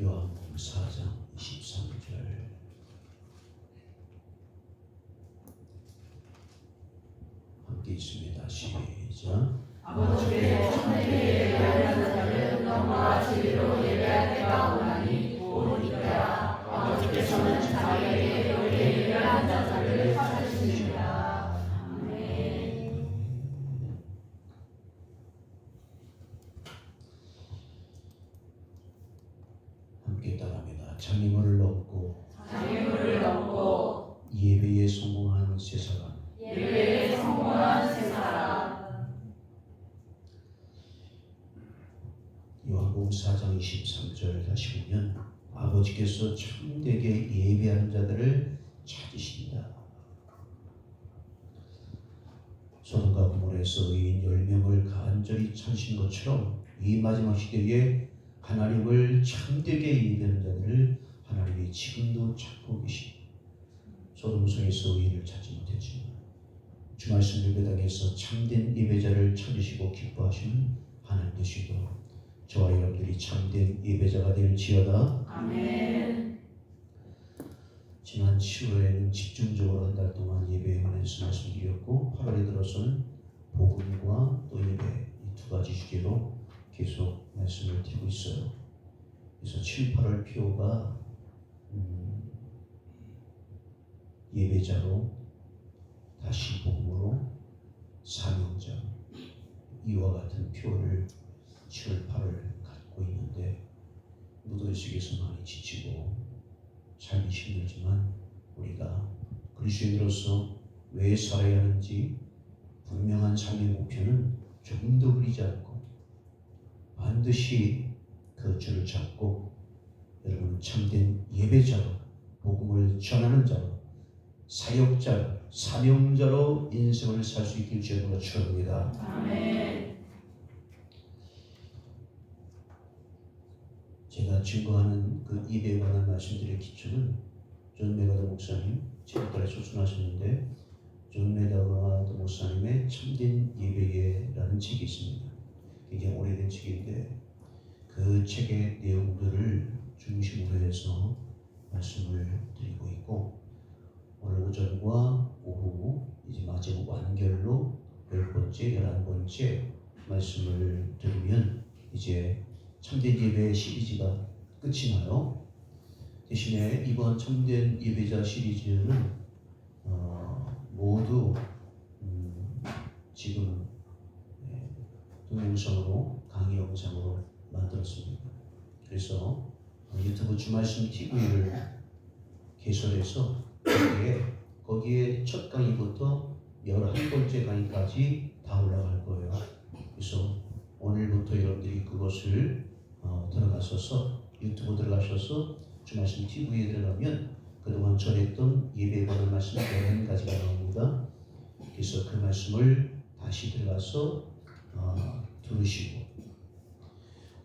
요한복음 4장 23절 함께 있습니다. 시작. 아버지께서 천대에 예배하는 자를 영과 진리로 예배할 때가 오나니 곧 이때라. 아버지께서는 자기에게 그렇게 예배하는 자들을 찾으시니라. 아멘. 함께 따라합니다. 장애물을 넘고 장애물을 넘고 예배에 성공한 세 사람. 예배에 성공한 세 사람. 요한복음 4장 23절 다시 보면 아버지께서 참되게 예배하는 자들을 찾으신다. 소돔과 고모라에서 의인 10명을 간절히 찾으신 것처럼 이 마지막 시대에 하나님을 참되게 예배하는 자들을 하나님이 지금도 찾고 계십니다. 소돔성에서 의인을 찾지 못했지만 주말씀 예배당에서 참된 예배자를 찾으시고 기뻐하시는 하나님 되시고 저와 여러분들이 참된 예배자가 될지어다. 아멘. 지난 7월에는 집중적으로 한 달 동안 예배에 관해서 말씀드렸고 8월에 들어서는 복음과 또 예배 이 두 가지 주제로 계속 말씀을 드리고 있어요. 그래서 7, 8월 표가 예배자로 다시 복음으로 사명자 이와 같은 표를 7월 8월 갖고 있는데 무더위속에서 많이 지치고 삶이 힘들지만 우리가 그리스도인으로서 왜 살아야 하는지 분명한 삶의 목표는 조금 더 흐리지 않고 반드시 그 줄을 잡고 여러분은 참된 예배자로 복음을 전하는 자로 사역자로 사명자로 인생을 살 수 있길 주님으로 축원합니다. 아멘. 제가 증거하는 그 예배에 관한 말씀들의 기초는 존 메가더 목사님 7월달에 소순하셨는데 존 메가더 목사님의 참된 예배라는 책이 있습니다. 굉장히 오래된 책인데 그 책의 내용들을 중심으로 해서 말씀을 드리고 있고 오늘 오전과 오후 이제 마지막 완결로 10번째, 11번째 말씀을 들으면 이제 참된 예배 시리즈가 끝이 나요. 대신에 이번 참된 예배자 시리즈는 모두 지금 동영상으로 강의 영상으로 만들었습니다. 그래서 유튜브 주말씀 TV를 개설해서 거기에 첫 강의부터 11번째 강의까지 다 올라갈 거예요. 그래서 오늘부터 여러분들이 그것을 들어가셔서 유튜브 들어가셔서 주말씀 TV에 들어가면 그동안 전했던 예배에 관한 말씀 11가지가 나옵니다. 그래서 그 말씀을 다시 들어가서 들으시고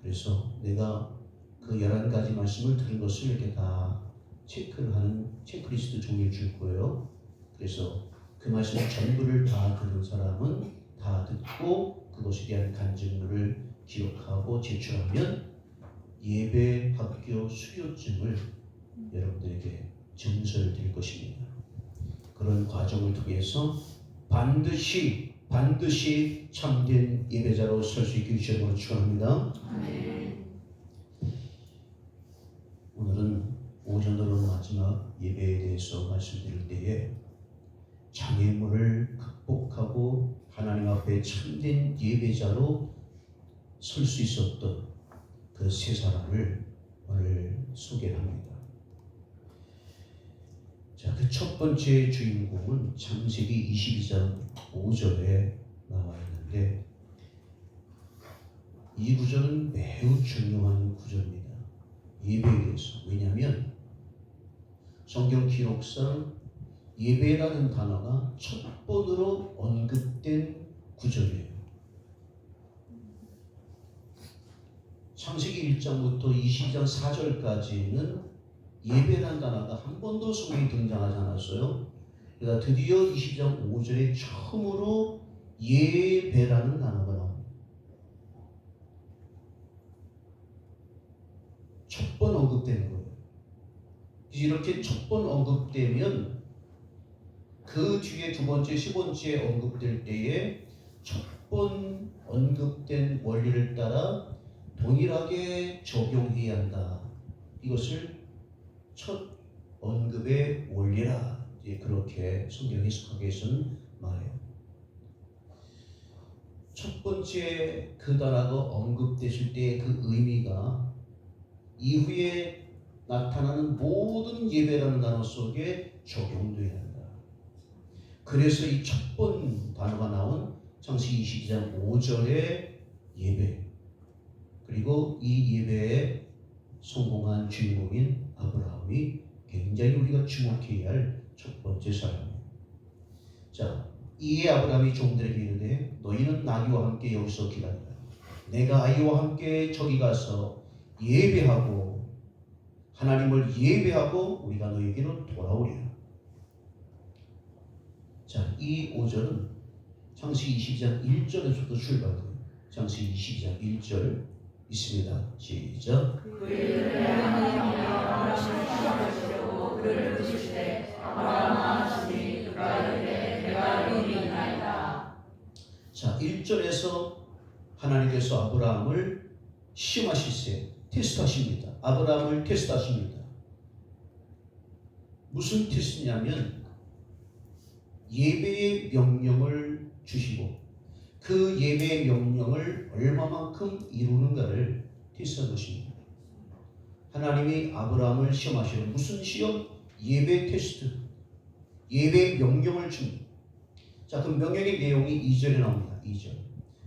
그래서 내가 그 11가지 말씀을 들은 것을 이렇게 다 체크를 하는 체크리스트 종이를 줄 거예요. 그래서 그 말씀 전부를 다 듣는 사람은 다 듣고 그것에 대한 간증물을 기록하고 제출하면 예배 학교 수료증을 여러분들에게 증서를 드릴 것입니다. 그런 과정을 통해서 반드시 참된 예배자로 설 수 있길 주님으로 축원합니다. 오늘은 오전으로 마지막 예배에 대해서 말씀드릴 때에 장애물을 극복하고 하나님 앞에 참된 예배자로 설 수 있었던 그 세 사람을 오늘 소개합니다. 자, 그 첫 번째 주인공은 창세기 22장 5절에 나와 있는데 이 구절은 매우 중요한 구절입니다. 예배에 대해서. 왜냐하면 성경 기록상 예배라는 단어가 첫 번으로 언급된 구절이에요. 창세기 1장부터 22장 4절까지는 예배라는 단어가 한 번도 성경에 등장하지 않았어요. 그러다 드디어 22장 5절에 처음으로 예배라는 단어가 나옵니다. 첫 번 언급되는 거예요. 이렇게 첫 번 언급되면 그 뒤에 두 번째, 10번째 언급될 때에 첫 번 언급된 원리를 따라 동일하게 적용해야 한다. 이것을 첫 언급의 원리라 이제 그렇게 성경 해석학에서는 말해요. 첫 번째 그 단어가 언급됐을 때 그 의미가 이후에 나타나는 모든 예배라는 단어 속에 적용돼야 한다. 그래서 이 첫 번 단어가 나온 창세기 22장 5절의 예배, 그리고 이 예배에 성공한 주인공인 아브라함이 굉장히 우리가 주목해야 할 첫 번째 사람이에요. 자, 이에 아브라함이 종들에게 이르되 너희는 나귀와 함께 여기서 기다리라. 내가 아이와 함께 저기 가서 예배하고 하나님을 예배하고 우리가 너희에게로 돌아오리라. 자, 이 5절은 창세기 22장 1절에서부터 출발돼요. 창세기 22장 1절 있습니다. 시작. 그를 하나님이여 시험하시려고 그를 부르시되 아브라함아 주니 그가 이르되 내가 여기 있나이다. 자, 1절에서 하나님께서 아브라함을 시험하실세, 테스트하십니다. 아브라함을 테스트하십니다. 무슨 테스트냐면 예배의 명령을 주시고 그 예배의 명령을 얼마만큼 이루는가를 테스트한 것입니다. 하나님이 아브라함을 시험하시는 무슨 시험? 예배 테스트. 예배 명령을 줍니다. 자, 그 명령의 내용이 2절에 나옵니다. 2절.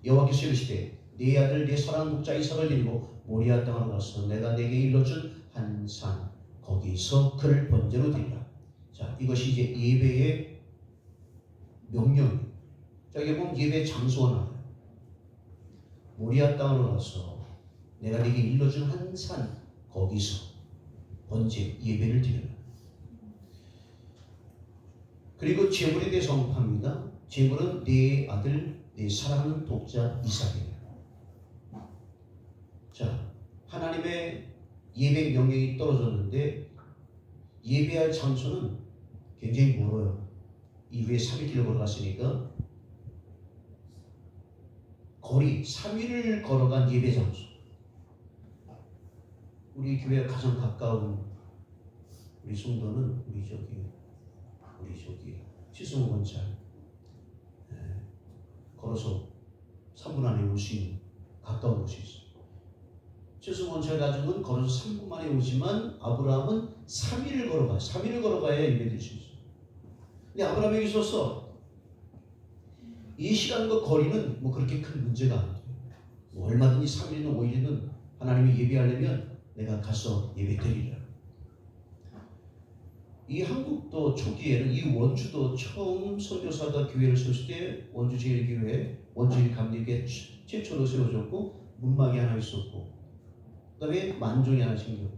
여호와께서 이르시되 네 아들 네 사랑하는 독자 이삭을 데리고 모리아 땅으로 가서 내가 내게 일러준 한 산 거기서 그를 번제로 드리라. 자, 이것이 이제 예배의 명령이에요. 자, 여기 보면 예배 장소가 나와요. 모리아 땅으로 가서 내가 네게 일러준 한 산 거기서 번제 예배를 드려라. 그리고 제물에 대해서 언급합니다. 제물은 네 아들 네 사랑하는 독자 이삭이에요. 자, 하나님의 예배 명령이 떨어졌는데 예배할 장소는 굉장히 멀어요. 이후에 3일길로 걸어갔으니까 거리 3일을 걸어간 예배 장소. 우리 교회 가장 가까운 우리 성도는 우리 저기 치승호 원찰 걸어서 3분 안에 올 수 있는 가까운 곳이 있어요. 치승호 원찰 가족은 걸어서 3분 만에 오지만 아브라함은 3일을 걸어가요. 3일을 걸어가야 예배 드릴 수 있어요. 근데 아브라함에게 있어서 이 시간과 거리는 뭐 그렇게 큰 문제가 안 돼요. 뭐 얼마든지 3일이든 5일이든 하나님이 예배하려면 내가 가서 예배 드리라. 이 한국도 초기에는 이 원주도 처음 선교사가 교회를 세웠을 때 원주 제일교회, 원주 감리교회 최초로 세워졌고 문막이 하나 있었고 그 다음에 만종이 하나 생겼고.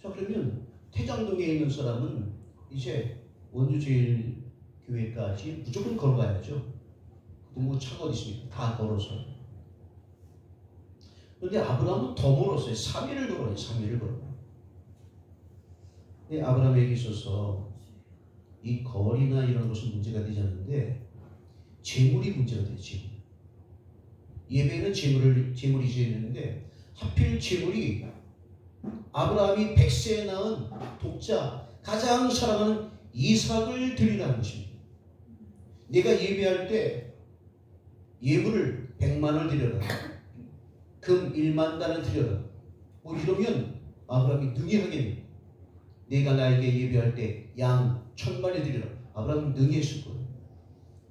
자, 그러면 태장동에 있는 사람은 이제 원주 제일교회까지 무조건 걸어가야죠. 뭐 차가 어디 있습니까? 다 걸어서. 그런데 아브라함은 더 멀었어요. 3일을 걸어요. 3일을 걸어요. 근데 아브라함에게 있어서 이 거리나 이런 것은 문제가 되지 않는데 재물이 문제가 돼요. 재물. 예배는 재물이 되는데 하필 재물이 아브라함이 100세에 낳은 독자 가장 사랑하는 이삭을 드리라는 것입니다. 내가 예배할 때 예물을 100만을 드려라. 금 1만 단을 드려라. 뭐 이러면 아브라함이 능히 하겠네. 내가 나에게 예배할 때 양 1000마리 드리라. 아브라함은 능히 했을 거예요.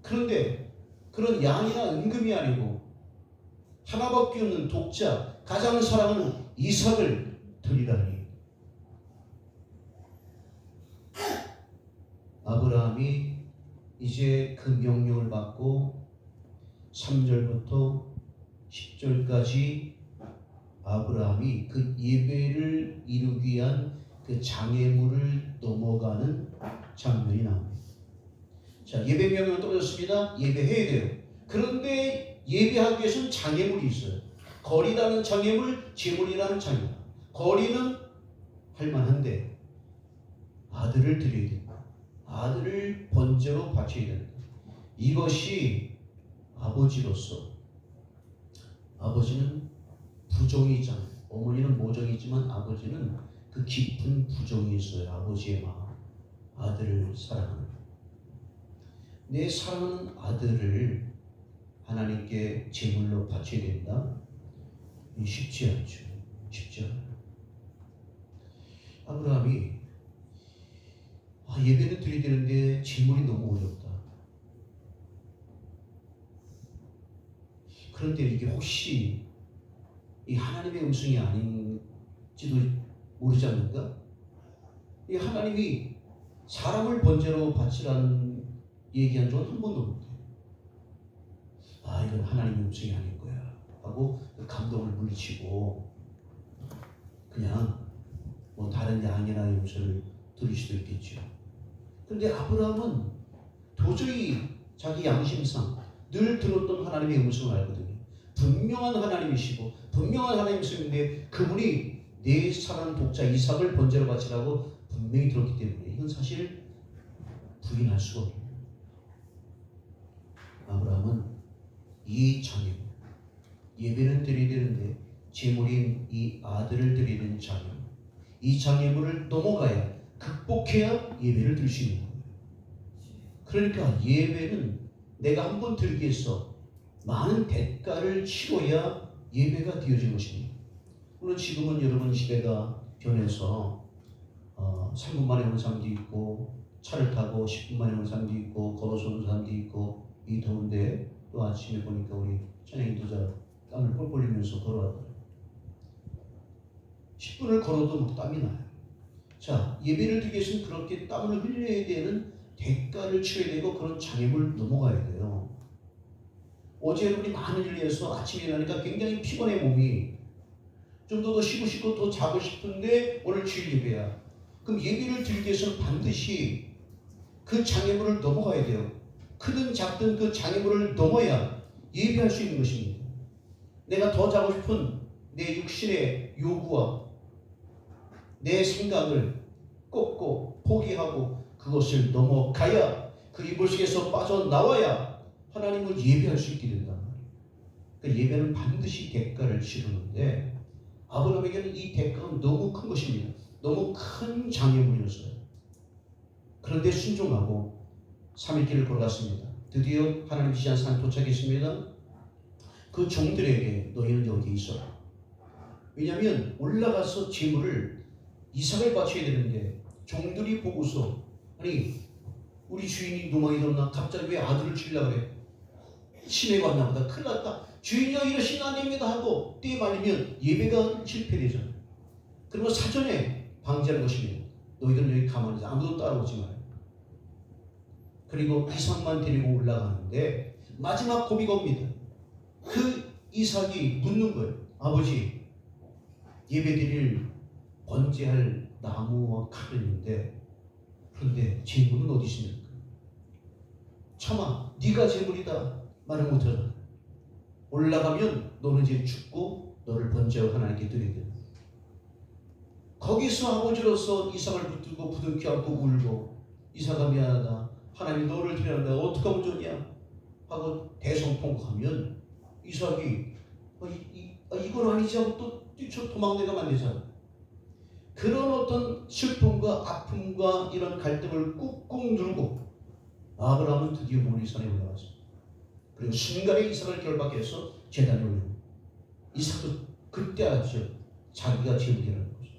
그런데 그런 양이나 은금이 아니고 하나밖에 없는 독자, 가장 사랑하는 이삭을 드리라니. 아브라함이 이제 그 명령을 받고 3절부터 10절까지 아브라함이 그 예배를 이루기 위한 그 장애물을 넘어가는 장면이 나옵니다. 자, 예배 명령은 떨어졌습니다. 예배해야 돼요. 그런데 예배하기 위해서는 장애물이 있어요. 거리라는 장애물, 제물이라는 장애물. 거리는 할만한데 아들을 드려야 된다. 아들을 번제로 바쳐야 된다. 이것이 아버지로서, 아버지는 부정이잖아요. 어머니는 모정이지만 아버지는 그 깊은 부정이 있어요. 아버지의 마음, 아들을 사랑하는. 내 사랑하는 아들을 하나님께 제물로 바쳐야 된다? 쉽지 않죠. 쉽지 않아요. 아브라함이 예배는 드려야 되는데 제물이 너무 어렵다. 그런데 이게 혹시 이 하나님의 음성이 아닌지도 모르지 않는가? 이 하나님이 사람을 번제로 바치라는 얘기한 적은 한 번도 못해요. 이건 하나님의 음성이 아닐 거야 하고 그 감동을 물리치고 그냥 뭐 다른 양이나 음성을 들을 수도 있겠죠. 그런데 아브라함은 도저히 자기 양심상 늘 들었던 하나님의 음성을 알거든요. 분명한 하나님이시고 분명한 하나님의 음성인데 그분이 내 사랑하는 독자 이삭을 번제로 바치라고 분명히 들었기 때문에 이건 사실 부인할 수가 없습니다. 아브라함은 이 장애, 예배는 드려야 되는데 제물인 이 아들을 드려야 되는 장애, 이 장애물을 넘어가야, 극복해야 예배를 드릴 수 있는 거예요. 그러니까 예배는 내가 한번 드리기 위해서 많은 대가를 치러야 예배가 되어진 것입니다. 물론 지금은 여러분 시대가 변해서 3분 만에 오는 사람도 있고 차를 타고 10분 만에 오는 사람도 있고 걸어서 오는 사람도 있고 이 더운데 또 아침에 보니까 우리 찬양이 도자 땀을 뻘뻘 흘리면서 걸어왔더라고요. 10분을 걸어도 막 땀이 나요. 자, 예배를 드리기 위해서는 그렇게 땀을 흘려야 되는 대가를 치러야 되고 그런 장애물 넘어가야 돼요. 어제 여러분이 많은 일을 해서 아침에 일어나니까 굉장히 피곤해 몸이. 좀 더 쉬고 싶고 더 자고 싶은데 오늘 주일 예배야. 그럼 예배를 드리기 위해서는 반드시 그 장애물을 넘어가야 돼요. 크든 작든 그 장애물을 넘어야 예배할 수 있는 것입니다. 내가 더 자고 싶은 내 육신의 요구와 내 생각을 꺾고 포기하고 그것을 넘어가야 그 이불 속에서 빠져나와야 하나님을 예배할 수 있게 된단 말이에요. 그러니까 예배는 반드시 대가를 치르는데 아브라함에게는 이 대가가 너무 큰 것입니다. 너무 큰 장애물이었어요. 그런데 순종하고 3일길을 걸어갔습니다. 드디어 하나님 지시한 산에 도착했습니다. 그 종들에게 너희는 여기 있어라. 왜냐하면 올라가서 제물을 이삭을 바쳐야 되는데 종들이 보고서 아니 우리 주인이 노망이 들었나? 갑자기 왜 아들을 주려고 그래? 치매가 왔나 보다. 큰일 났다. 주인이여 이러시면 안 됩니다 하고 떼 말리면 예배가 실패되잖아요. 그러면 사전에 방지하는 것입니다. 너희들은 여기 가만히 있어. 아무도 따라오지 마요. 그리고 이삭만 데리고 올라가는데 마지막 고비가 옵니다. 그 이삭이 묻는 거예요. 아버지, 예배드릴 번제할 나무와 칼은 있는데 그런데 제물은 어디 있습니까? 참아, 네가 제물이다 말을 못하잖아. 올라가면 너는 이제 죽고 너를 번제하고 하나님께 드려야 된다. 거기서 아버지로서 이삭을 붙들고 부둥켜 안고 울고 이삭아 미안하다. 하나님 너를 드려야 어떻게 하면 좋냐 하고 대성통곡하면 이삭이 이건 아니지 하고 또 뛰쳐 도망내가면 안 되잖아. 그런 어떤 슬픔과 아픔과 이런 갈등을 꾹꾹 누르고 아브라함은 드디어 모리산에 올라갔습니다. 그리고 순간에 이삭을 결박해서 제단에 올리고 이삭도 그때 알았죠. 자기가 제물이라는 거죠.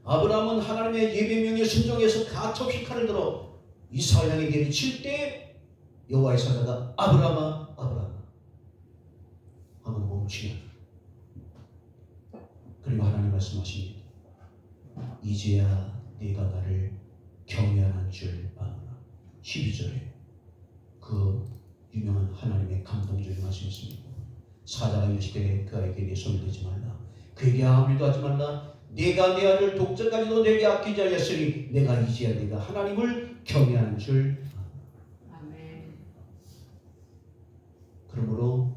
아브라함은 하나님의 예배명에 순종해서 가차없이 칼을 들어 이삭을 향해 내리칠 때 여호와의 사자가 아브라함아 아브라함아 하고 멈추게. 그리고 하나님 말씀하십니다. 이제야 네가 나를 경외하는 줄 아노라. 12절에 그 유명한 하나님의 감동적인 말씀이 있습니다. 사자가 이르시되 그 아이에게 내 손을 대지 말라. 그에게 아무 일도 하지 말라. 내가 내 아들 독자까지도 내게 아끼지 않았으니 내가 이제야 네가 하나님을 경외하는 줄 아노라. 그러므로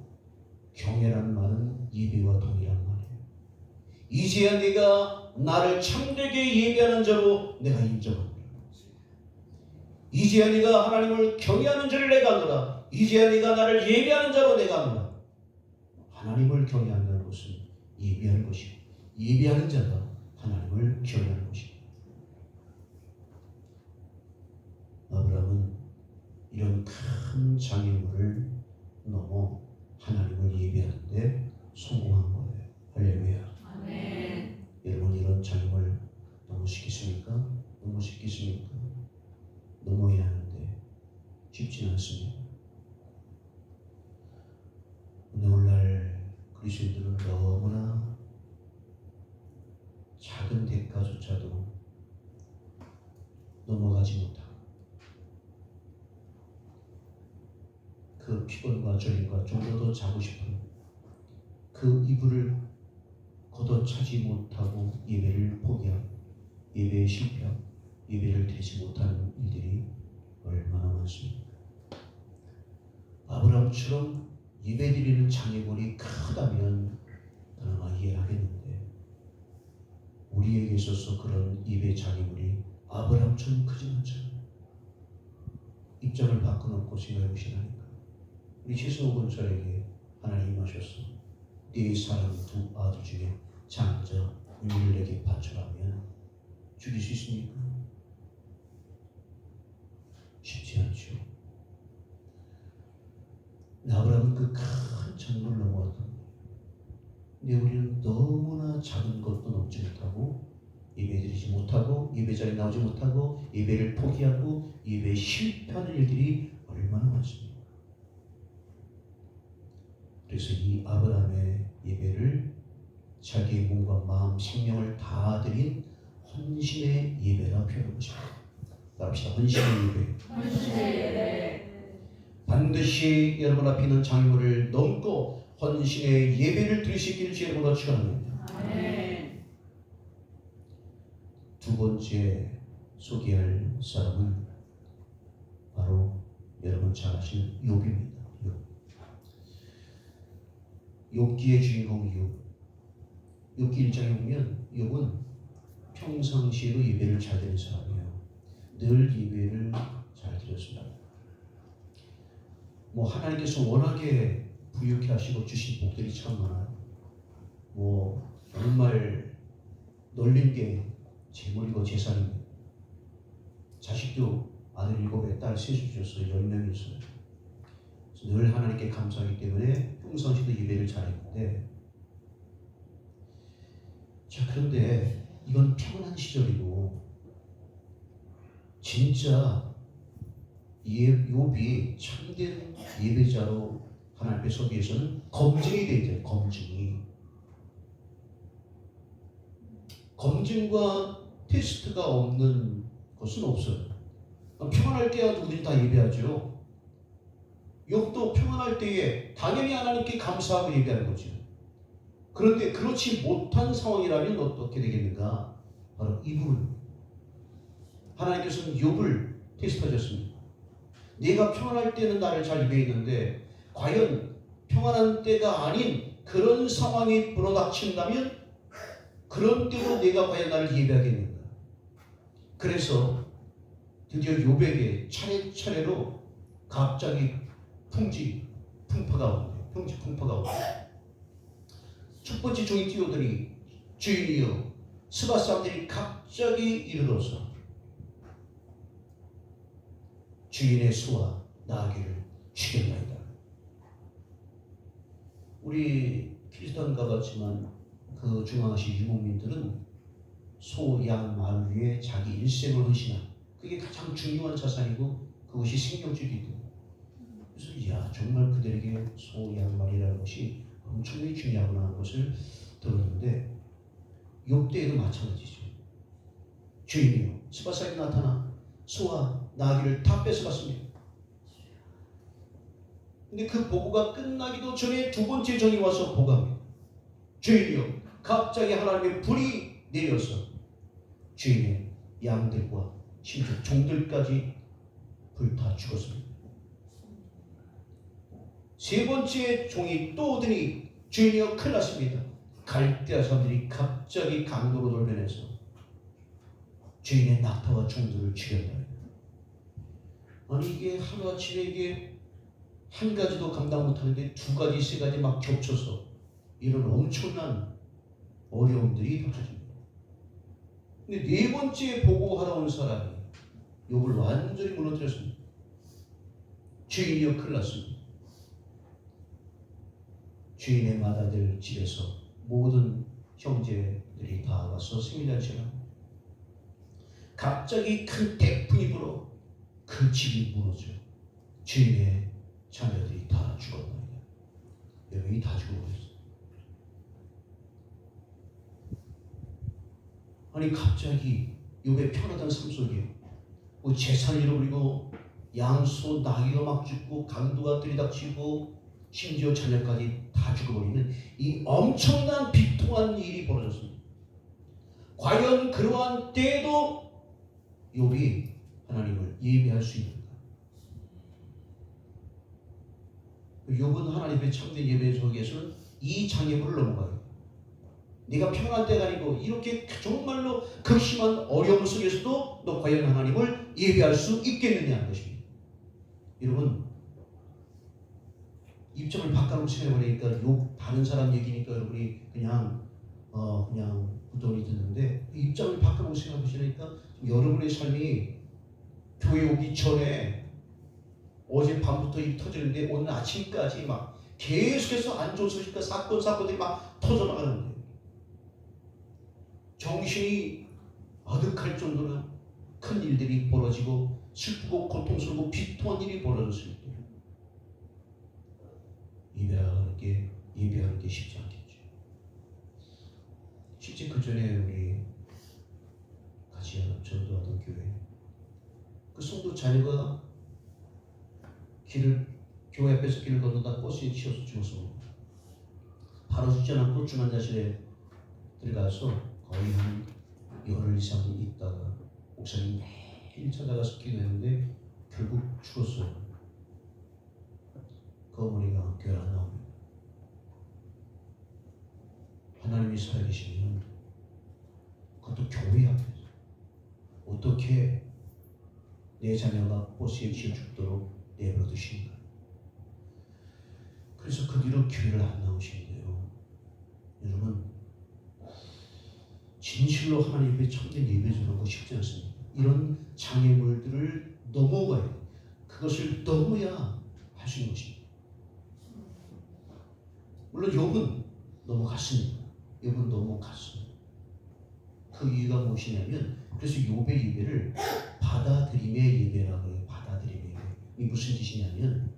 경외라는 말은 예배와 동일한 말이에요. 이제야 네가 나를 참되게 예배하는 자로 내가 인정합니다. 이제야 네가 하나님을 경외하는 자를 내가 알노라. 이제야 네가 나를 예배하는 자로 내가 알노라. 하나님을 경외한다는 것은 예배하는 것이고, 예배하는 자가 하나님을 경외하는 것입니다. 아브라함은 이런 큰 장애물을 넘어 하나님을 예배하는데 성공한 거예요. 할렐루야. 아멘. 여러분, 이런 장애물 넘으시겠습니까? 넘으시겠습니까? 넘어야 하는데 쉽지는 않습니다. 오늘날 그리스도인들은 너무나 작은 대가조차도 넘어가지 못하고 그 피곤과 저림과 좀 더 자고 싶은 그 이불을 걷어차지 못하고 예배를 포기하고 예배에 실패하고 예배를 드리지 못하는 일들이 얼마나 많습니까? 아브라함처럼 예배 드리는 장애물이 크다면 그나마 이해하겠는데, 우리에게 있어서 그런 예배 장애물이 아브라함처럼 크지 않잖아요. 입장을 바꿔놓고 생각해 보시라니까. 우리 최승호 권사에게 하나님이 하셨어. 네 사랑 두 아들 중에 장자 유를 내게 바쳐라면 죽일 수 있습니까? 쉽지 않죠. 아브라함은 그 큰 장을 넘어왔던 거예요. 근데 우리는 너무나 작은 것도 넘지 못하고 예배 드리지 못하고 예배 자리에 나오지 못하고 예배를 포기하고 예배에 실패하는 일들이 얼마나 많습니까? 그래서 이 아브라함의 예배를 자기의 몸과 마음, 생명을 다 드린 헌신의 예배라 표현한 것입니다. 따라합시다. 헌신의 예배. 헌신의 예배. 반드시 여러분 앞에 있는 장애물을 넘고 헌신의 예배를 드릴 수 있기를 주의 이름으로 축원합니다. 아멘. 두 번째 소개할 사람은 바로 여러분 잘 아시는 욥입니다. 욥기의 주인공 욥. 욥기 1장에 보면 욥은 평상시에도 예배를 잘 드리는 사람이에요. 늘 예배를 잘 드렸습니다. 하나님께서 워낙에 부유케 하시고 주신 복들이 참 많아요. 정말 널린 게 재물이고 재산입니다. 자식도 아들 7에 딸 3을 주셨어요. 10명이 있어요. 늘 하나님께 감사하기 때문에 평상시도 예배를 잘했는데, 그런데 이건 평안한 시절이고 진짜 욥이 참된 예배자로 하나님 앞에 서기 위해서는 검증이 돼야 돼요. 검증과 테스트가 없는 것은 없어요. 평안할 때야 누구든지 다 예배하죠. 욥도 평안할 때에 당연히 하나님께 감사하고 예배하는 거죠. 그런데 그렇지 못한 상황이라면 어떻게 되겠는가? 바로 이 부분. 하나님께서는 욥을 테스트하셨습니다. 네가 평안할 때는 나를 잘 예배했는데 과연 평안한 때가 아닌 그런 상황이 불어닥친다면 그런 때도 내가 과연 나를 예배하겠는가? 그래서 드디어 욥에게 차례차례로 갑자기 풍파가 오는데, 첫 번째 종이 뛰어들이 주인이여, 스바 사람들이 갑자기 이르러서 주인의 소와 나귀를 죽였나이다. 우리 키리스탄 가봤지만 그 중앙아시아 유목민들은 소, 양, 말 위에 자기 일생을 헌신한, 그게 가장 중요한 자산이고 그것이 생명줄이기 때문에, 그래서 정말 그들에게 소, 양, 말이라는 것이 엄청나게 중요하구나 하는 것을 들었는데, 욥 때에도 마찬가지죠. 주인이요, 스바 사람이 나타나 소와 나귀를 다 뺏어갔습니다. 근데 그 보고가 끝나기도 전에 두 번째 종이 와서 보고합니다. 주인이요, 갑자기 하나님의 불이 내려서 주인의 양들과 심지어 종들까지 불타 죽었습니다. 세 번째 종이 또 오더니 주인이여, 큰일 났습니다. 갈대아 사람들이 갑자기 강도로 돌변해서 죄인의 낙타와 종들을 죽였다. 아니 이게 하루아침에 이게 한 가지도 감당 못하는데 두 가지 세 가지 막 겹쳐서 이런 엄청난 어려움들이 닥쳐집니다. 근데 네 번째 보고하러 온 사람이 욥을 완전히 무너뜨렸습니다. 죄인이여 큰일 났습니다. 죄인의 맏아들 집에서 모든 형제들이 다 와서 생일잔치를 합니다. 갑자기 큰 태풍이 불어 그 집이 무너져 죄인의 자녀들이 다 죽었답니다. 여러분이 다 죽어버렸어요. 아니 갑자기 욥의 편하던 삶 속에 뭐 재산을 잃어버리고 양소 나귀가 막 죽고 강도가 들이닥치고 심지어 자녀까지 다 죽어버리는 이 엄청난 비통한 일이 벌어졌습니다. 과연 그러한 때에도 욥이 하나님을 예배할 수 있는가? 욥은 하나님의 참된 예배 속에서는 이 장애물을 넘어가요. 네가 평안할 때가 아니고 이렇게 정말로 극심한 어려움 속에서도 너 과연 하나님을 예배할 수 있겠느냐 하는 것입니다. 여러분 입장을 바꿔놓고 생각해보니까 욥 다른 사람 얘기니까 여러분이 그냥 부동이 듣는데 입장을 바꿔놓고 생각해보시니까 여러분의 삶이 교회 오기 전에 어제 밤부터 일이 터지는데 오늘 아침까지 막 계속해서 안 좋은 소식과 사건들이 막 터져나가는데 정신이 아득할 정도로 큰 일들이 벌어지고 슬프고 고통스럽고 비통한 일이 벌어졌을 때 예배하는 게 쉽지 않겠죠. 실제 그 전에 우리 같이 전도하던 교회 그 성도 자녀가 교회 앞에서 길을 건너다 버스에 치여서 죽었습니다. 바로 죽지 않고 중환자실에 들어가서 거의 한 열흘 이상 있다가 목사님 매일 찾아가서 기도했는데 결국 죽었어요. 그 어머니가 교회 안 나옵니다. 하나님이 살아계시면 그것도 교회 앞에서 어떻게 내 자녀가 버스에 치여 죽도록 내버려 두신가. 그래서 그 뒤로 교회를 안 나오시는데요. 여러분 진실로 하나님 앞에 참된 예배 드리는 거 쉽지 않습니다. 이런 장애물들을 넘어가야 돼요. 그것을 넘어야 할 수 있는 것입니다. 물론 욥은 넘어갔습니다. 욥은 넘어갔습니다. 그 이유가 무엇이냐면 그래서 욥의 예배를 받아들임의 예배라고 해요. 받아들임의 예배. 이게 무슨 뜻이냐면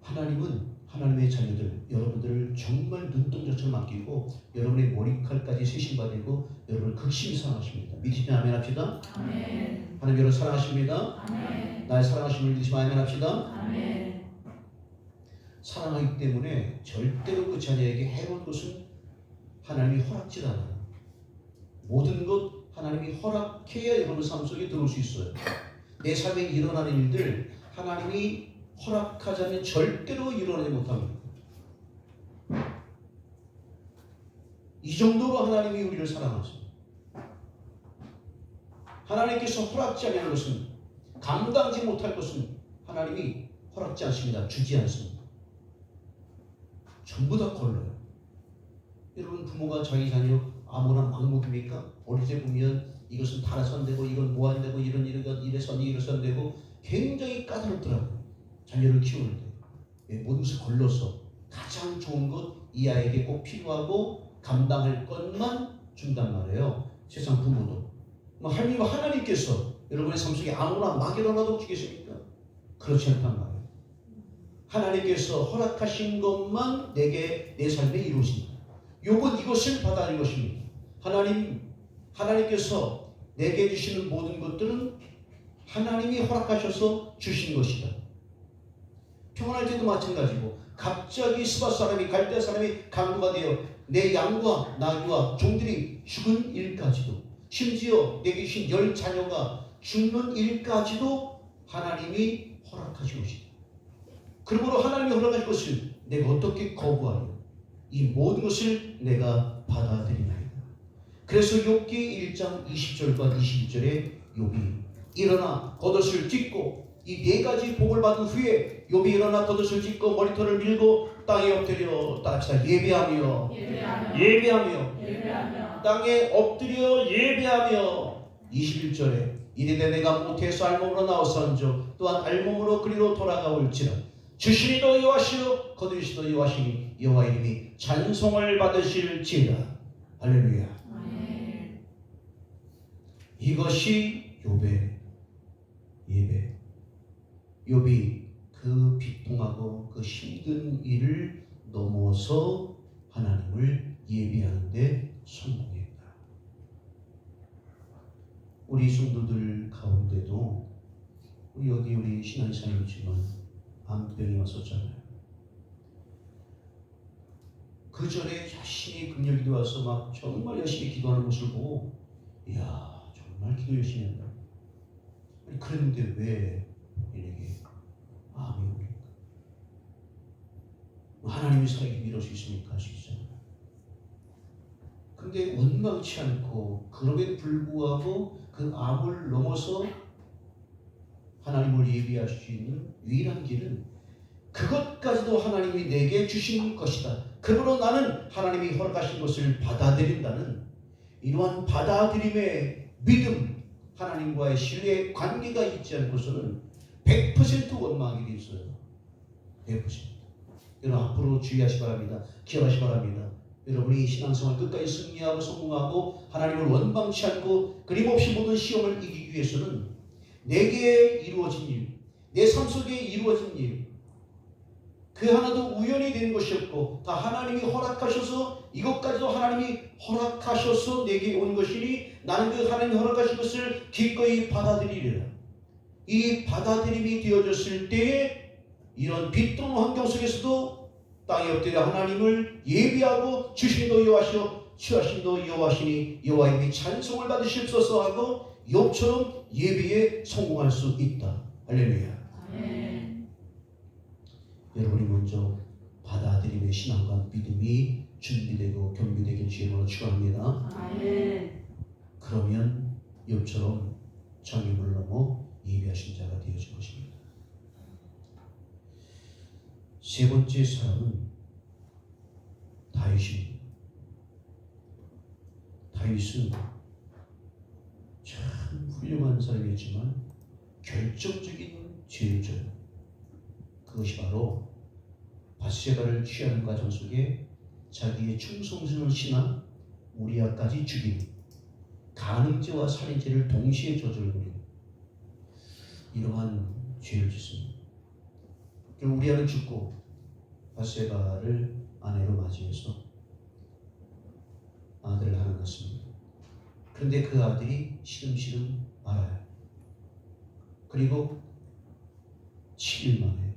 하나님은 하나님의 자녀들 여러분들을 정말 눈동자처럼 맡기고 여러분의 머리칼까지 세심받고 여러분을 극심히 사랑하십니다. 믿으시면 아멘 합시다. 아멘. 하나님 여러분 사랑하십니다. 아멘. 나의 사랑하심을 믿으시면 아멘 합시다. 아멘. 사랑하기 때문에 절대로 그 자녀에게 해로운 것은 하나님이 허락지 않아요. 모든 것 하나님이 허락해야 여러분 삶 속에 들어올 수 있어요. 내 삶에 일어나는 일들 하나님이 허락하지 않으면 절대로 일어나지 못합니다. 이 정도로 하나님이 우리를 사랑하십니다. 하나님께서 허락지 않는 것은 감당하지 못할 것은 하나님이 허락지 않습니다. 주지 않습니다. 전부 다 걸러요. 여러분 부모가 자기 자녀 아무나 막 먹입니까? 어릴 때 보면 이것은 달아서 안 되고 이건 뭐 안 되고 이래서 안 되고 굉장히 까다롭더라고요. 자녀를 키우는데 모든 것을 걸러서 가장 좋은 것 이 아이에게 꼭 필요하고 감당할 것만 준단 말이에요. 세상 부모도 하나님께서 여러분의 삶 속에 아무나 막 일어나도 주겠습니까? 그렇지 않단 말이에요. 하나님께서 허락하신 것만 내게 내 삶에 이루어집니다. 욥은 이것을 받아들인 것입니다. 하나님께서 내게 주시는 모든 것들은 하나님이 허락하셔서 주신 것이다. 평안할 때도 마찬가지고 갑자기 스바 사람이 갈대아 사람이 강도가 되어 내 양과 나귀와 종들이 죽은 일까지도 심지어 내게 주신 10 자녀가 죽는 일까지도 하나님이 허락하신 것이다. 그러므로 하나님이 허락하신 것을 내가 어떻게 거부하려? 이 모든 것을 내가 받아들이나이다. 그래서 욥기 1장 20절과 21절에 욥이 일어나 겉옷을 찢고 이 네 가지 복을 받은 후에 욥이 일어나 겉옷을 찢고 머리털을 밀고 땅에 엎드려 따라 예배하며 땅에 엎드려 예배하며 21절에 이르되 내가 모태에서 알몸으로 나왔은즉 또한 알몸으로 그리로 돌아가올지라 주시니 너 여호와시요 거두시도 여호와시니 여호와 이름이 찬송을 받으실지라. 할렐루야. 이것이 욥의 예배. 욥이 그 비통하고 그 힘든 일을 넘어서 하나님을 예배하는 데 성공했다. 우리 성도들 가운데도 여기 우리 신앙생활이지만 암병이 왔었잖아요. 그 전에 열심히 금요일도 와서 막 정말 열심히 기도하는 모습을 보고 이야 정말 기도 열심히 한다. 그런데 왜 이렇게 암이 옵니까? 하나님이 살아있게 믿을 수 있습니까? 할 수 있잖아요. 그런데 원망치 않고 그럼에도 불구하고 그 암을 넘어서 하나님을 예비할 수 있는 유일한 길은 그것까지도 하나님이 내게 주신 것이다. 그러므로 나는 하나님이 허락하신 것을 받아들인다는 이러한 받아들임의 믿음, 하나님과의 신뢰의 관계가 있지 않고서는 100% 원망하게 돼 있어요. 100%. 여러분 앞으로 주의하시 바랍니다. 기억하시 바랍니다. 여러분이 신앙생활 끝까지 승리하고 성공하고 하나님을 원망치 않고 끊임없이 모든 시험을 이기기 위해서는 내게 이루어진 일, 내 삶 속에 이루어진 일, 그 하나도 우연이 되는 것이 없고 다 하나님이 허락하셔서 이것까지도 하나님이 허락하셔서 내게 온 것이니 나는 그 하나님이 허락하신 것을 기꺼이 받아들이리라. 이 받아들임이 되어졌을 때에 이런 빛도는 환경 속에서도 땅에 엎드려 하나님을 예비하고 주신도 여호와시오 취하신도 여호와시니 여호와님이 찬송을 받으시옵소서 하고 욥처럼 예배에 성공할 수 있다. 할렐루야. 여러분이 먼저 받아들임의 신앙과 믿음이 준비되고 겸비되길 주님으로 축원합니다. 그러면 욥처럼 장애물을 넘어 예비하신 자가 되어질 것입니다. 세 번째 사람은 다윗입니다. 다윗은 참 훌륭한 사람이었지만 결정적인 죄를 져요. 그것이 바로 바세바를 취하는 과정 속에 자기의 충성스러운 신하 우리아까지 죽이는 간음죄와 살인죄를 동시에 저질러버리는 이러한 죄를 짓습니다. 그리고 우리아는 죽고 바세바를 아내로 맞이해서 아들을 하나 낳습니다. 그런데 그 아들이 시름시름 알아요. 그리고 7일 만에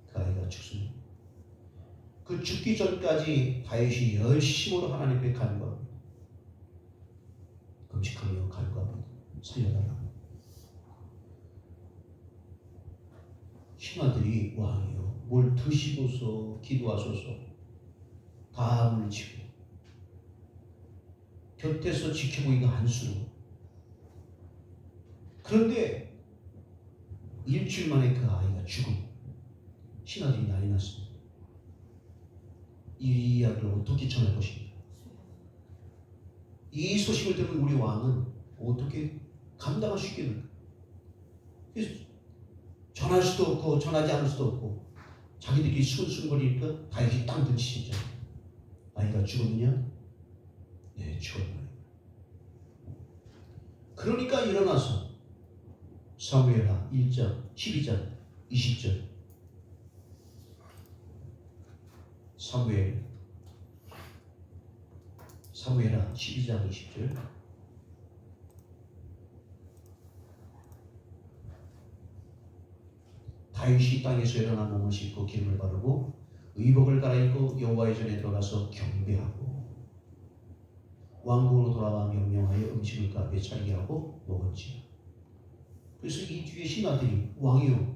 그 아이가 죽습니다. 그 죽기 전까지 다윗이 열심으로 하나님 앞에 간구합니다. 금식하며 간구합니다. 살려달라고. 신하들이 왕이요 뭘 드시고서 기도하소서 다 물리치고 곁에서 지켜보기가 한수로. 그런데 일주일 만에 그 아이가 죽음. 신하들이 난리 났습니다. 이 이야기를 어떻게 전할 것인가. 이 소식을 들은 우리 왕은 어떻게 감당할 수 있겠는가. 전할 수도 없고 전하지 않을 수도 없고 자기들끼리 순순거리니까 다윗이 땅 던지시죠. 아이가 죽었느냐? 네, 죽었나요? 그러니까 일어나서 사무엘하 1장 12장 20절 사무엘하 12장 20절 다윗이 땅에서 일어나 몸을 씻고 기름을 바르고 의복을 갈아입고 여호와의 전에 들어가서 경배하고 왕궁으로 돌아와 명령하여 음식을 그 앞에 차리게 하고 먹었지요. 그래서 이 뒤에 신하들이 왕이요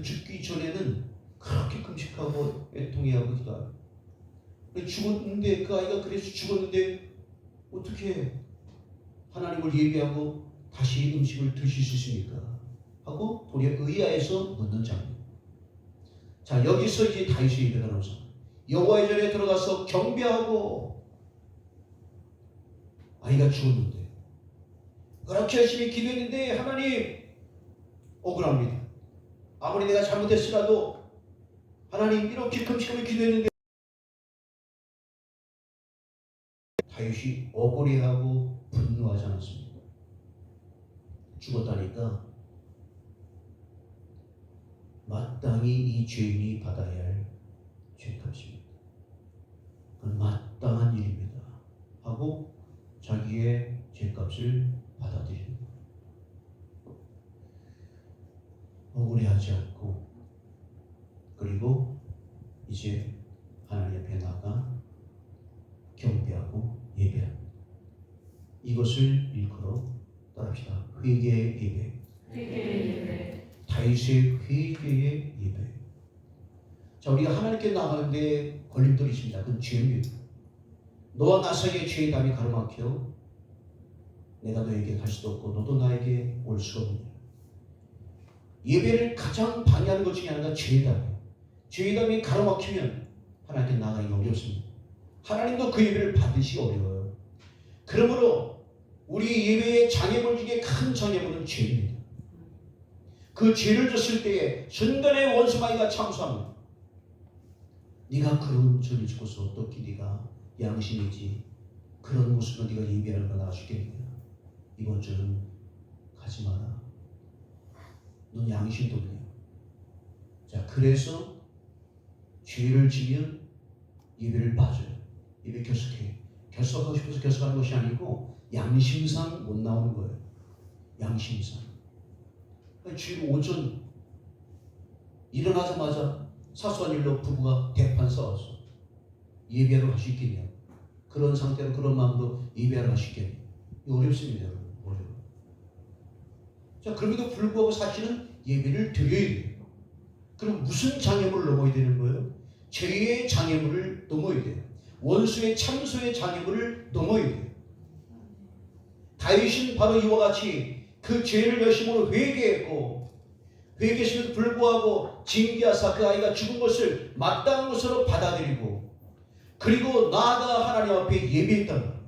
죽기 전에는 그렇게 금식하고 애통해하고 기도하고 죽었는데 그 아이가 그래서 죽었는데 어떻게 하나님을 예배하고 다시 음식을 드실 수 있습니까? 하고 도리어 의아해서 묻는 장면. 자, 여기서 이제 다윗의 예배가 나오죠. 여호와의 전에 들어가서 경배하고 아이가 죽었는데 그렇게 열심히 기도했는데 하나님 억울합니다. 아무리 내가 잘못했으라도 하나님 이렇게 금식하며 기도했는데 다윗이 억울해하고 분노하지 않았습니다. 죽었다니까 마땅히 이 죄인이 받아야 할 죄값입니다. 그건 마땅한 일입니다. 하고 자기의 죄값을 받아들이는 거예요. 억울해하지 않고 그리고 이제 하나님 앞에 나가 경배하고 예배합니다. 이것을 일컬어 따라합시다. 회개의 예배. 회개의 예배. 다윗의 회개의 예배. 자, 우리가 하나님께 나가는데 걸림돌이 있습니다. 그건 죄입니다. 너와 나 사이의 죄의 담이 가로막혀 내가 너에게 갈 수도 없고 너도 나에게 올 수 없느냐. 예배를 가장 방해하는 것 중에 하나가 죄의 담이에요. 죄의 담이 가로막히면 하나님께 나가기 어렵습니다. 하나님도 그 예배를 받으시기 어려워요. 그러므로 우리 예배의 장애물 중에 큰 장애물은 죄입니다. 그 죄를 졌을 때에 순간에 원수마귀가 참수합니다. 네가 그런 죄를 짓고서 어떻게 네가 양심이지 그런 모습으로 네가 예배하는 거 나아주겠느냐. 이번 주는 가지 마라. 넌 양심도 없냐. 자, 그래서 죄를 지면 예배를 빠져요. 예배 결석해. 결석하고 싶어서 결석하는 것이 아니고 양심상 못 나오는 거예요. 양심상. 주일 오전 일어나자마자 사소한 일로 부부가 대판 싸웠어. 예배하러 갈 수 있겠냐. 그런 상태로 그런 마음으로 예배하러 갈 수 있겠냐. 어렵습니다. 여러분. 어려워요. 자, 그럼에도 불구하고 사실은 예배를 드려야 돼요. 그럼 무슨 장애물을 넘어야 되는 거예요? 죄의 장애물을 넘어야 돼요. 원수의 참소의 장애물을 넘어야 돼요. 다윗은 바로 이와 같이 그 죄를 열심으로 회개했고 회개했음에도 불구하고 징계하사 그 아이가 죽은 것을 마땅한 것으로 받아들이고 그리고 나아가 하나님 앞에 예배했단 말이에요.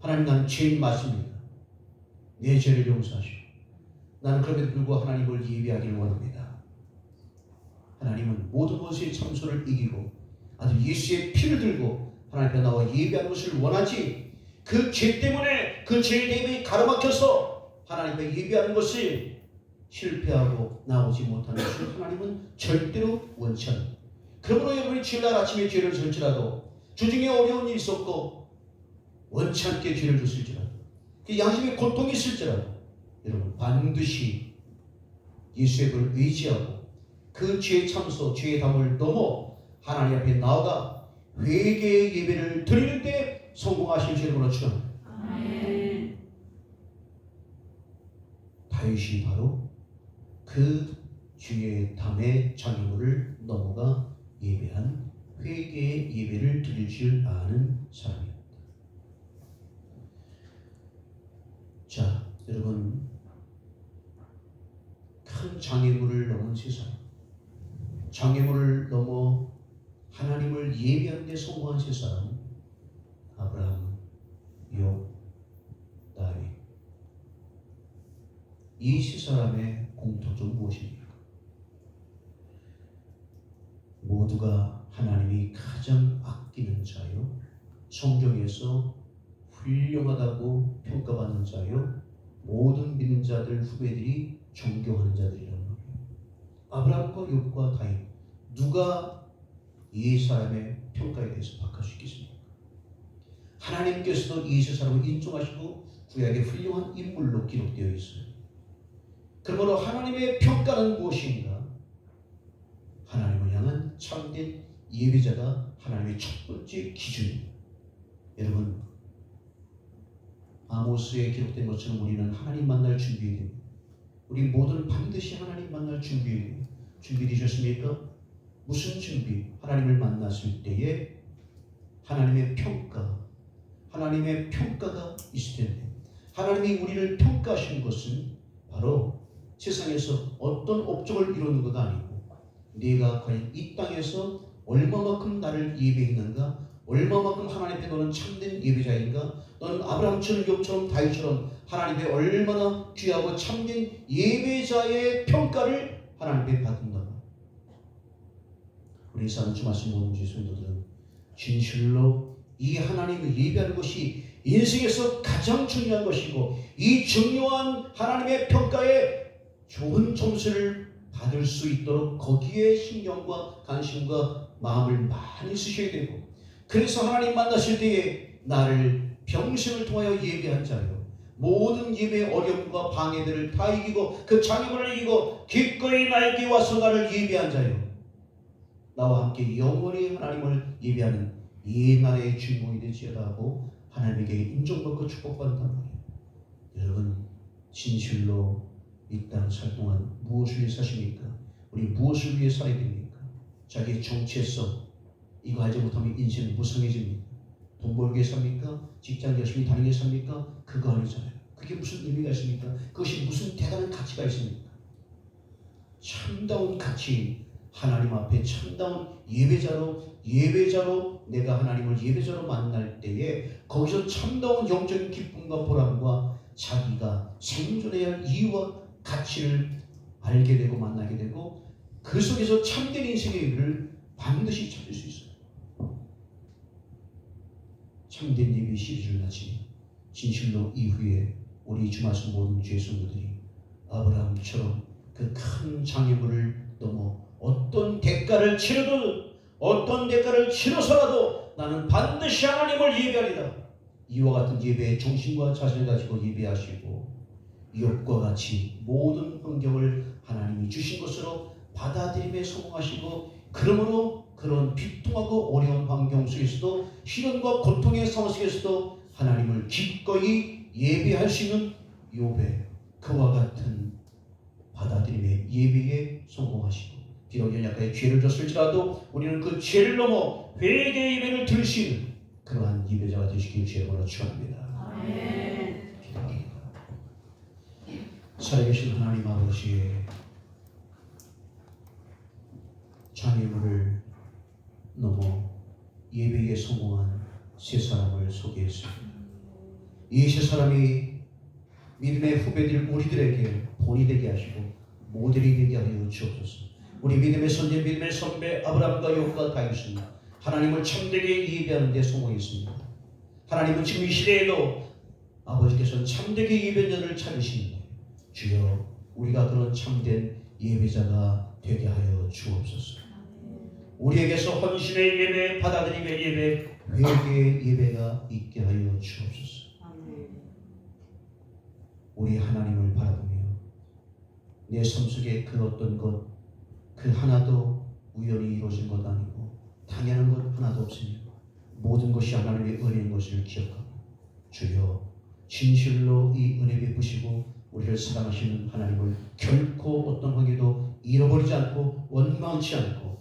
하나님, 나는 죄인 맞습니다. 내 죄를 용서하시오. 나는 그럼에도 불구하고 하나님을 예배하기를 원합니다. 하나님은 모든 것의 참소를 이기고 아들 예수의 피를 들고 하나님 앞에 나와 예배하는 것을 원하지, 그 죄 때문에 그 죄의 내면이 가로막혀서 하나님 앞에 예배하는 것을 실패하고 나오지 못하는 것을 하나님은 절대로 원치 않습니다. 그러므로 여러분이 주일날 아침에 죄를 지을지라도 주중에 어려운 일이 있었고 원치 않게 죄를 졌을지라도 그 양심에 고통이 있을지라도 여러분 반드시 예수의 불을 의지하고 그 죄의 참소, 죄의 담을 넘어 하나님 앞에 나아가 회개의 예배를 드리는데 성공하실 줄 여러분을 축원합니다. 아멘. 다윗이 바로 그 주의 담의 장애물을 넘어가 예배한 회개의 예배를 드릴 줄 아는 사람입니다. 자, 여러분, 큰 장애물을 넘은 세상, 장애물을 넘어 하나님을 예배하는 데 성공한 세 사람, 아브라함, 욥, 다윗. 이 세 사람의 공통점은 무엇입니까? 모두가 하나님이 가장 아끼는 자요, 성경에서 훌륭하다고 평가받는 자요, 모든 믿는 자들 후배들이 존경하는 자들이라는 거예요. 아브라함과 욥과 다윗, 누가 이 사람의 평가에 대해서 박할 수 있겠습니까? 하나님께서도 이 세 사람을 인정하시고 구약의 훌륭한 인물로 기록되어 있어요. 그러므로 하나님의 평가는 무엇인가? 하나님을 향한 참된 예배자가 하나님의 첫 번째 기준입니다. 여러분, 아모스에 기록된 것처럼 우리는 하나님 만날 준비해야 됩니다. 우리 모두는 반드시 하나님 만날 준비해야 됩니다. 준비되셨습니까? 무슨 준비? 하나님을 만났을 때에 하나님의 평가가 있을 텐데, 하나님이 우리를 평가하시는 것은 바로 세상에서 어떤 업적을 이루는 것도 아니고 네가 과연 이 땅에서 얼마만큼 나를 예배했는가, 얼마만큼 하나님 앞에 너는 참된 예배자인가, 너는 아브라함처럼 욥처럼 다윗처럼 하나님 앞에 얼마나 귀하고 참된 예배자의 평가를 하나님 앞에 받는다. 우리 사는 주 말씀 보는 주의 성도들은 진실로 이 하나님을 예배하는 것이 인생에서 가장 중요한 것이고, 이 중요한 하나님의 평가에 좋은 점수를 받을 수 있도록 거기에 신경과 관심과 마음을 많이 쓰셔야 되고, 그래서 하나님 만나실 때에 나를 평생을 통하여 예배한 자요, 모든 예배의 어려움과 방해들을 다 이기고 그 장애물을 이기고 기꺼이 나에게 와서 나를 예배한 자요, 나와 함께 영원히 하나님을 예배하는 이 나라의 주인공이 되지어다 하고 하나님에게 인정받고 축복받는단 말이에요. 여러분, 진실로 이 땅 살 동안 무엇을 위해 사십니까? 우리 무엇을 위해 살아야 됩니까? 자기의 정체성, 이거 알지 못하면 인생이 무성해집니다. 돈 벌기 위해 삽니까? 직장 열심히 다니기 위해 삽니까? 그거 아니잖아요. 그게 무슨 의미가 있습니까? 그것이 무슨 대단한 가치가 있습니까? 참다운 가치, 하나님 앞에 참다운 예배자로 내가 하나님을 예배자로 만날 때에 거기서 참다운 영적인 기쁨과 보람과 자기가 생존해야 할 이유와 가치를 알게 되고 만나게 되고, 그 속에서 참된 인생의 의미를 반드시 찾을 수 있어요. 참된 예배 시리즈를 마치 진실로 이후에 우리 주 말씀 모든 주의 성도들이 아브라함처럼 그 큰 장애물을 넘어 어떤 대가를 치러서라도 나는 반드시 하나님을 예배하리라. 이와 같은 예배의 정신과 자세를 가지고 예배하시고, 욥과 같이 모든 환경을 하나님이 주신 것으로 받아들임에 성공하시고, 그러므로 그런 비통하고 어려운 환경 속에서도 시련과 고통의 상황 속에서도 하나님을 기꺼이 예배할 수 있는 욥의 그와 같은 받아들임의 예배에 성공하시고, 비록 연약하게 죄를 졌을지라도 우리는 그 죄를 넘어 회개의 예배를 드릴 수 있는 그러한 예배자가 되시길 주님으로 축원합니다. 아멘. 기도합니다. 살아계신 하나님 아버지의 장애물을 넘어 예배에 성공한 세 사람을 소개했습니다. 이 세 사람이 믿음의 후배들 우리들에게 본이 되게 하시고 모델이 되게 하여 주옵소서. 우리 믿음의 선제, 믿음의 선배 아브라함과 욥과 다윗은 하나님을 참되게 예배하는 데 성공했습니다. 하나님은 지금 이 시대에도 아버지께서는 참되게 예배자를 찾으시는데, 주여 우리가 그런 참된 예배자가 되게 하여 주옵소서. 우리에게서 헌신의 예배, 받아들임의 예배, 회개의 예배가 있게 하여 주옵소서. 우리 하나님을 바라보며 내 삶 속에 그 어떤 것, 그 하나도 우연히 이루어진 것 아니고 당연한 것 하나도 없으며 모든 것이 하나님의 은혜인 것을 기억하고, 주여 진실로 이 은혜 베푸시고 우리를 사랑하시는 하나님을 결코 어떤 관계도 잃어버리지 않고 원망치 않고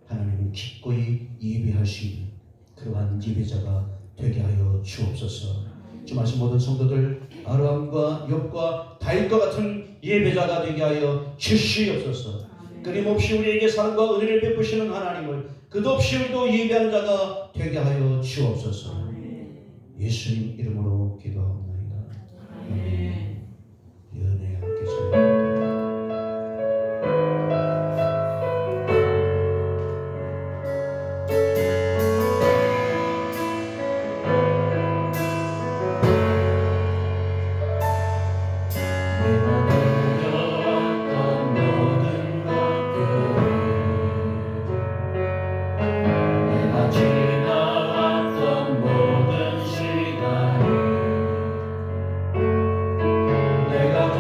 하나님을 기꺼이 예배할 수 있는 그러한 예배자가 되게 하여 주옵소서. 주 말씀 모든 성도들 아브라함과 욥과 다윗과 같은 예배자가 되게 하여 주시옵소서. 끊임없이 우리에게 사랑과 은혜를 베푸시는 하나님을 끝없이 우리도 예배하는 자가 되게 하여 주옵소서. 예수님 이름으로 기도하옵나이다. 아멘. 연애 함께 찬양합니다. 내가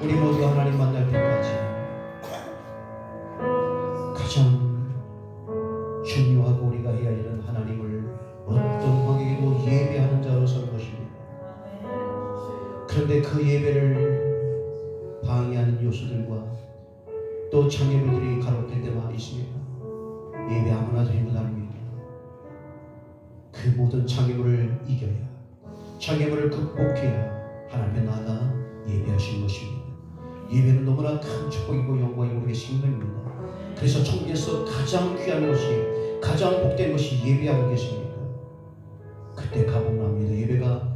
우리 모두가 하나님 만날 때까지 가장 중요하고 우리가 해야 할 일은 하나님을 어떤 관계에도 예배하는 자로 서는 것입니다. 그런데 그 예배를 방해하는 요소들과 또 장애물들이 가로길 때만 있습니다. 예배 아무나 드리고 다닙니다. 그 모든 장애물을 이겨야, 장애물을 극복해야 하나님의 나라 예배하시는 것입니다. 예배는 너무나 큰 축복이고 영광이고 우리의 생명입니다. 그래서 천국에서 가장 귀한 것이, 가장 복된 것이 예배하는 것입니다. 그때 가보납니다. 예배가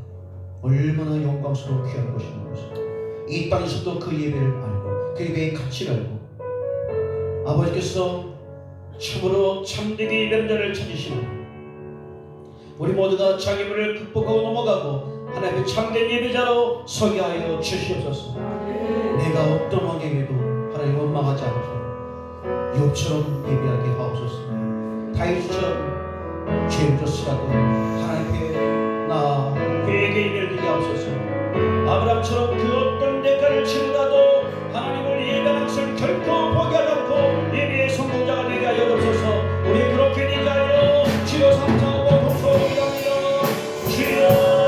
얼마나 영광스러워 귀한 것인 것을, 이 땅에서도 그 예배를 알고 그 예배의 가치를 알고 아버지께서 참으로 참되게 예배하는 자를 찾으시는 우리 모두가 장애물을 극복하고 넘어가고 하나님의 참된 예배자로 서게 하여 주시옵소서. 내가 어떤 환경에도 하나님 원망하지 않고 욥처럼 예배하게 하옵소서. 다윗처럼 죄를 졌으라도 하나님께 나 회개의 예배를 드리게 하옵소서. 아브라함처럼 그 어떤 대가를 치르다도 하나님을 예배하는 것을 결코 포기하지 않고 예배의 성공자가 되게 하여 주옵소서. 우리 그렇게 되게 하여 주여 삼창하고 복소합니다. 주여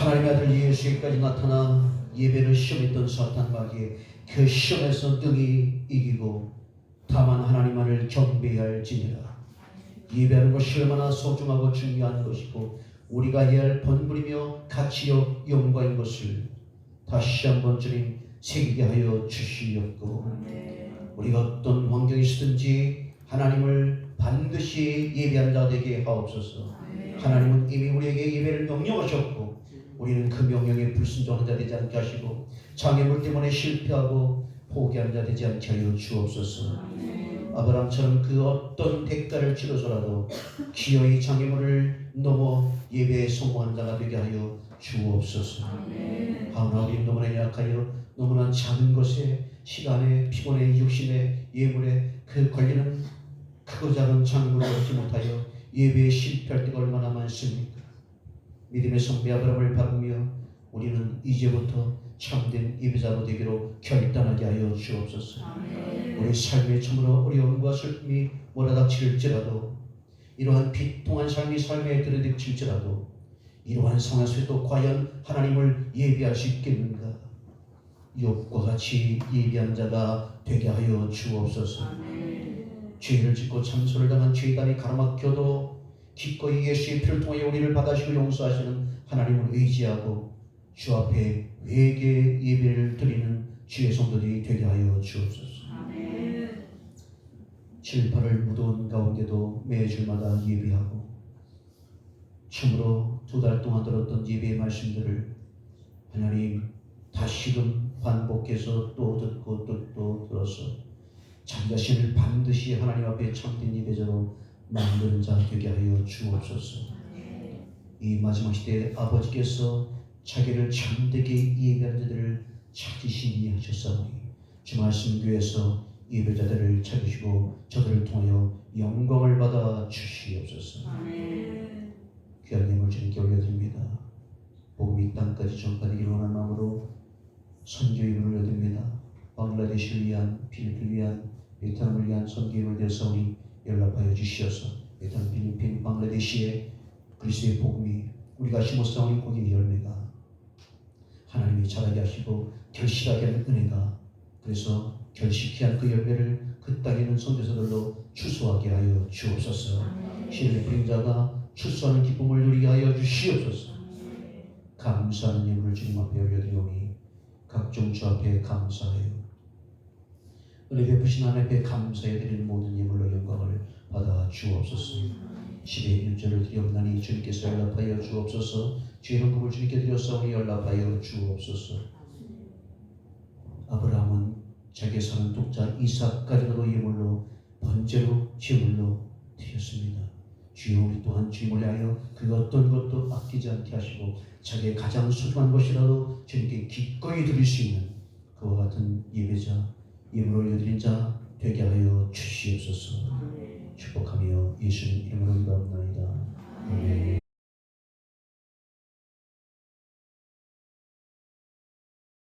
하나님의 아들 예수께까지 나타나 예배를 시험했던 사탄 마귀의 그 시험에서 능히 이기고 다만 하나님만을 경배할지니라. 예배하는 것이 얼마나 소중하고 중요한 것이고 우리가 해야 할 본분이며 가치요 영광인 것을 다시 한번 주님 새기게 하여 주시옵고 우리가 어떤 환경에 있든지 하나님을 반드시 예배하는 자 되게 하옵소서. 하나님은 이미 우리에게 예배를 명령하셨고 우리는 그 명령에 불순종하는 자 되지 않게 하시고 장애물 때문에 실패하고 포기하는 자 되지 않게 하여 주옵소서. 아브라함처럼 그 어떤 대가를 치러서라도 기어이 장애물을 넘어 예배에 성공한 자가 되게 하여 주옵소서. 하오나 우리 너무나 약하여 너무나 작은 것에 시간에 피곤에 육신에 예물에 그 걸리는 크고 작은 장애물을 얻지 못하여 예배에 실패할 때가 얼마나 많습니까? 믿음의 선배 아브라함을 밟으며 우리는 이제부터 참된 예배자로 되기로 결단하게 하여 주옵소서. 우리 삶에 참으로 어려움과 슬픔이 몰아닥칠지라도 이러한 비통한 삶이 삶에 들이닥칠지라도 이러한 상황 속에도 과연 하나님을 예배할 수 있겠는가? 욥과 같이 예배한 자가 되게 하여 주옵소서. 죄를 짓고 참소를 당한 죄단이 가로막혀도 기꺼이 예수의 피를 통하여 우리를 받아주시고 용서하시는 하나님을 의지하고 주 앞에 회개 예배를 드리는 주의 성도들이 되게 하여 주옵소서. 7, 8월 무더운 가운데도 매주마다 예배하고 참으로 2달 동안 들었던 예배의 말씀들을 하나님 다시금 반복해서 또 듣고 또 들어서 자기 자신을 반드시 하나님 앞에 참된 예배자로 만드는 자 되게 하여 주옵소서. 이 마지막 시대에 아버지께서 자기를 참되게 예배하는 자들을 찾으시니 하셨사오니 주 말씀 교회에서 예배자들을 찾으시고 저들을 통하여 영광을 받아 주시옵소서. 귀한 예물 주님께 올려드립니다. 복음이 땅까지 전파되기를 원하는 마음으로 선교 예물을 올려드립니다. 방글라데시를 위한, 필리핀을 위한, 베트남을 위한 선교 예물을 되었사오니 연락하여 주시어서 베트남, 필리핀, 방글라데시의 그리스도의 복음이 우리가 심었사오니 거기에 열매가 하나님이 자라게 하시고 결실하게 하는 은혜가 그래서 결실케 한 그 열매를 그 땅에 있는 선교사들로 추수하게 하여 주옵소서. 씨를 뿌린 자가 추수하는 기쁨을 누리게 하여 주시옵소서. 감사하는 예물을 주님 앞에 올려드리오니 각종 주 앞에 감사해요. 은혜 베푸신 하나님 앞에 감사해 드리는 모든 예물로 영광을 받아 주옵소서. 10의 1절을 드리옵나니 주님께서 연락하여 주옵소서. 주의 헌금을 주님께 드렸사오니 연락하여 주옵소서. 아브라함은 자기의 사는 독자 이삭까지도 예물로 번제로 제물로 드렸습니다. 주여 우리 또한 주님을 위하여 그 어떤 것도 아끼지 않게 하시고 자기의 가장 소중한 것이라도 주님께 기꺼이 드릴 수 있는 그와 같은 예배자 예물을 올려드린 자 되게 하여 주시옵소서. 축복하며 예수님 이름으로 기도합나이다.